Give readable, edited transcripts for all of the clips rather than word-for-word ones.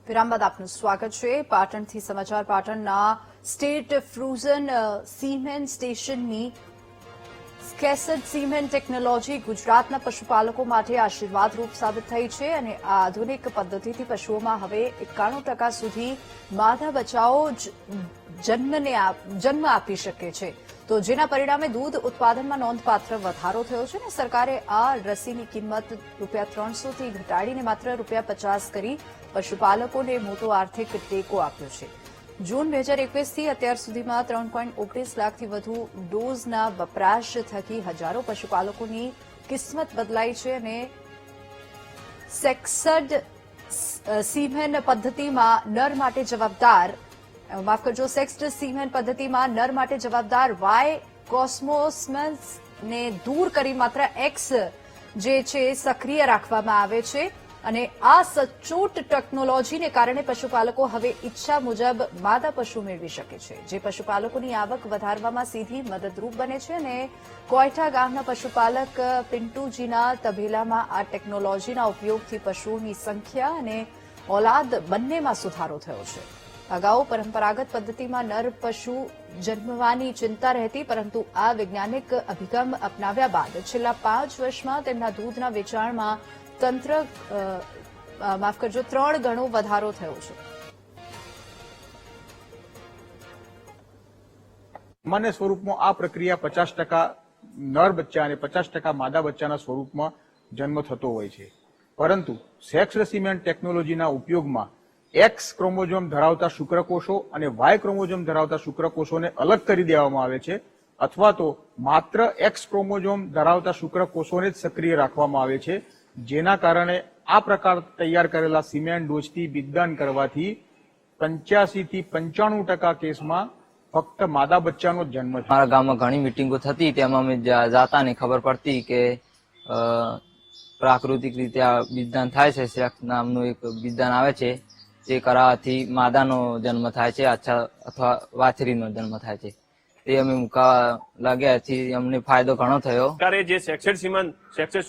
વિરામ બાદ આપનું સ્વાગત છે. પાટણથી સમાચાર. પાટણના સ્ટેટ ફ્રોઝન સીમેન્ટ સ્ટેશનની સ્કેસડ સીમેન્ટ ટેકનોલોજી ગુજરાતના પશુપાલકો માટે આશીર્વાદરૂપ સાબિત થઈ છે અને આ આધુનિક પદ્ધતિથી પશુઓમાં હવે 91% સુધી માદા બચ્ચાઓ જન્મ આપી શકે છે, તો જેના પરિણામે દૂધ ઉત્પાદનમાં નોંધપાત્ર વધારો થયો છે અને સરકારે આ રસીની કિંમત ₹300 થી ઘટાડીને માત્ર ₹50 કરી પશુપાલકોને મોટો આર્થિક ટેકો આપ્યો છે. જૂન 2021થી અત્યાર સુધીમાં 3.19 લાખથી વધુ ડોઝના વપરાશ થકી હજારો પશુપાલકોની કિસ્મત બદલાઈ છે અને સેક્સડ સીમેન્ટ પદ્ધતિમાં નર માટે જવાબદાર સેક્સ્ડ સીમેન્ટ પદ્ધતિમાં નર માટે જવાબદાર વાય ક્રોમોસોમ્સને દૂર કરી માત્ર એક્સ જે છે સક્રિય રાખવામાં આવે છે અને આ સચોટ ટેકનોલોજીને કારણે પશુપાલકો હવે ઈચ્છા મુજબ માદા પશુ મેળવી શકે છે, જે પશુપાલકોની આવક વધારવામાં સીધી મદદરૂપ બને છે અને કોયટા ગામના પશુપાલક પિન્ટુજીના તબેલામાં આ ટેકનોલોજીના ઉપયોગથી પશુઓની સંખ્યા અને ઓલાદ બંનેમાં સુધારો થયો છે. અગાઉ પરંપરાગત પદ્ધતિમાં નર પશુ જન્મવાની ચિંતા રહેતી, પરંતુ આ વૈજ્ઞાનિક અભિગમ અપનાવ્યા બાદ છેલ્લા 5 વર્ષમાં તેમના દૂધના વેચાણમાં 3 ગણો વધારો થયો છે. સામાન્ય સ્વરૂપમાં આ પ્રક્રિયા 50% નર બચ્ચા અને 50% માદા બચ્ચાના સ્વરૂપમાં જન્મ થતો હોય છે, પરંતુ સેક્સ્ડ સીમેન્ટ ટેકનોલોજીના ઉપયોગમાં એક્સ ક્રોમોઝોમ ધરાવતા શુક્રકોષો અને વાય ક્રોમોઝોમ ધરાવતા શુક્રકોષોને અલગ કરી દેવામાં આવે છે, અથવા તો માત્ર એક્સ ક્રોમોઝોમ ધરાવતા શુક્રકોષોને જ સક્રિય રાખવામાં આવે છે, જેના કારણે આ પ્રકાર તૈયાર કરેલા સિમેન્ટ ડોઝથી બિદદાન કરવાથી 85 થી 95% કેસમાં ફક્ત માદા બચ્ચાનો જન્મ થાય. મારા ગામમાં ઘણી મીટિંગો થતી, તેમાં અમે જાતા ને ખબર પડતી કે પ્રાકૃતિક રીતે આ બિદદાન થાય છે. સેક્સ નામનું એક બિદદાન આવે છે, તે કરાવવાથી માદાનો જન્મ થાય છે અથવા વાછરીનો જન્મ થાય છે. તે અમે મુકાવા લાગ્યાથી અમને ફાયદો ઘણો થયો. સરકારે જે સેક્સડ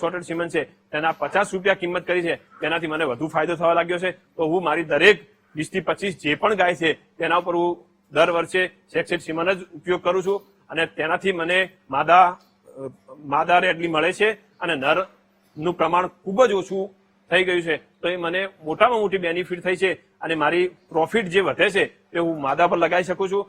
સોર્ટેડ સિમેન્ટ છે તેના ₹50 કિંમત કરી છે, તેનાથી મને વધુ ફાયદો થવા લાગ્યો છે. તો હું મારી દરેક 20 થી 25 જે પણ ગાય છે તેના ઉપર હું દર વર્ષે સેક્સડ સિમેન્ટ જ ઉપયોગ કરું છું અને તેનાથી મને માદા રેડલી મળે છે અને નરનું પ્રમાણ ખૂબ જ ઓછું થઈ ગયું છે. તો એ મને મોટામાં મોટી બેનિફિટ થઈ છે અને મારી પ્રોફિટ જે વધે છે તે હું માદા પર લગાવી શકું છું